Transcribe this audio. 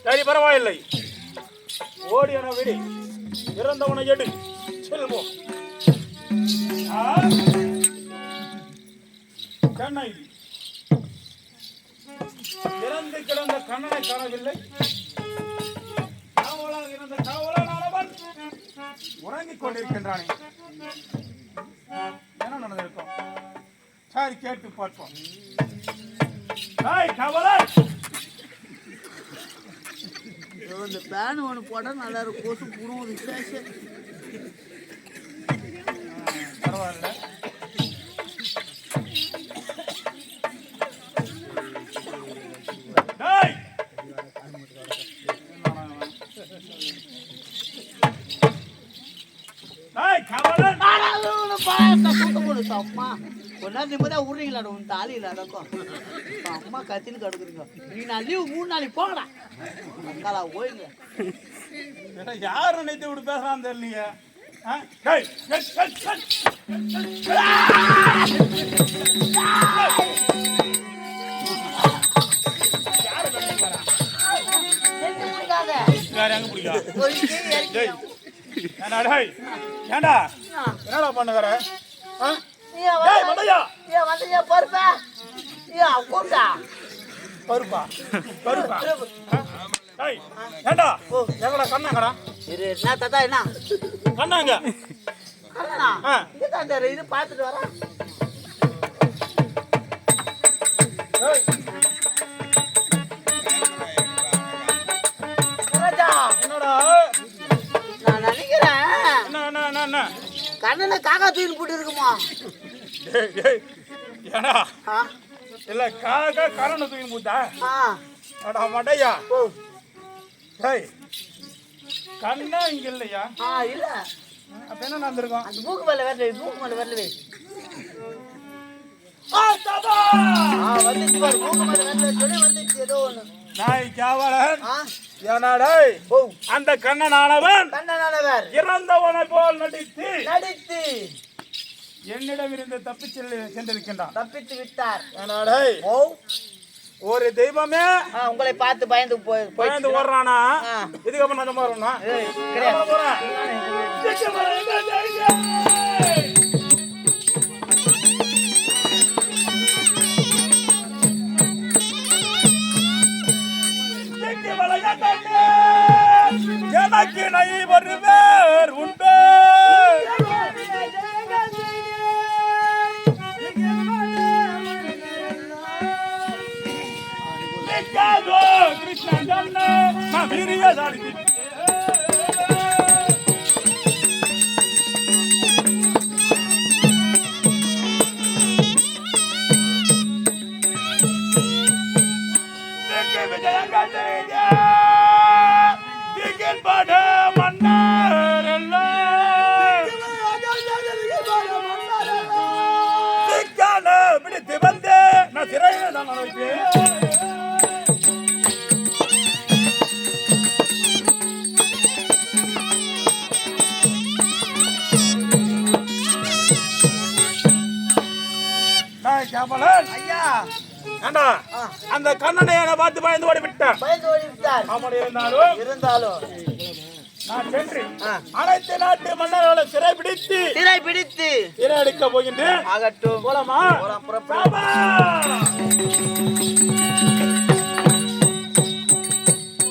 சரி பரவாயில்லை, ஓடியன விடி, இறந்தவனை எடு, செல்வோம். கண்ணை இறந்து கிடந்த கண்ணனை காணவில்லை. காவலாக இருந்த காவலனானவன் உறங்கிக் கொண்டிருக்கின்றானே, என்ன நடந்திருக்கும்? சரி கேட்டு பார்ப்போம். காவலர், இந்த பேன் ஒன்று போட்டால் நல்லா இருக்கும். கொசு புடும் விசேஷம். பரவாயில்ல. அம்மா ஒன்னா நிம்மதியா விடுறீங்களா? உன் தாலி இல்லாதக்கும் அம்மா கத்தின்னு கடுக்குறீங்க. நீ நான் லீவு 3 நாளைக்கு போங்கடா. அங்காலா போயிங்க. யார் நினைத்து இப்படி பேசுறான்னு தெரியலையே. ஏண்டா என்னடா பண்ணுகிற? பருப்பா பருப்பா பருப்பா ஏண்டா எங்கடா கண்ணாங்கடா? என்ன தாத்தா என்ன கண்ணாங்க இது பார்த்துட்டு வரேன். என்னடா நான் நினைக்கிறேன் என்ன கண்ணனை காக்கா தூக்கி போட்டு இருக்குமா? ஏடா இல்ல காக்கா கரண தூக்கி போட்டா? அடா மடையா, கண்ணா இங்க இல்லையா? இல்ல. அப்ப என்ன நடந்திருக்கும்? அந்த மூக்கு மேல வரல, மூக்கு மேல வரல. வந்துச்சு பாரு, மூக்கு மேல வரல சொல்லி வந்துச்சு ஏதோ ஒண்ணு. நாய் காவலன், ஏனாடா அந்த கண்ணனானவன் இறந்தவனை போல் நடித்து என்னிடம் இருந்து தப்பி சென்றிருக்கின்றான். தப்பித்து விட்டார். ஏனாடா ஒரு தெய்வமே உங்களை பார்த்து பயந்து பயந்து ஓடுறானா? இதுக்கப்புறம் நான் மாறணும்னா எனக்கு நை வருவேர் உண்டு. கிருஷ்ணன் வீரியதாரி பிடித்து வந்து நான் சிறையில் தான் வைப்பேன். ஐயா ஏண்டா அந்த கண்ணனை பார்த்து பயந்து ஓடி விட்டான். அப்படி இருந்தாலும் நான் சென்று அனைத்து நாட்டு மன்னர்களை சிறை பிடித்து சிறை அடிக்க போகின்றேன். ஆகட்டும், போலாமா? புறப்பட.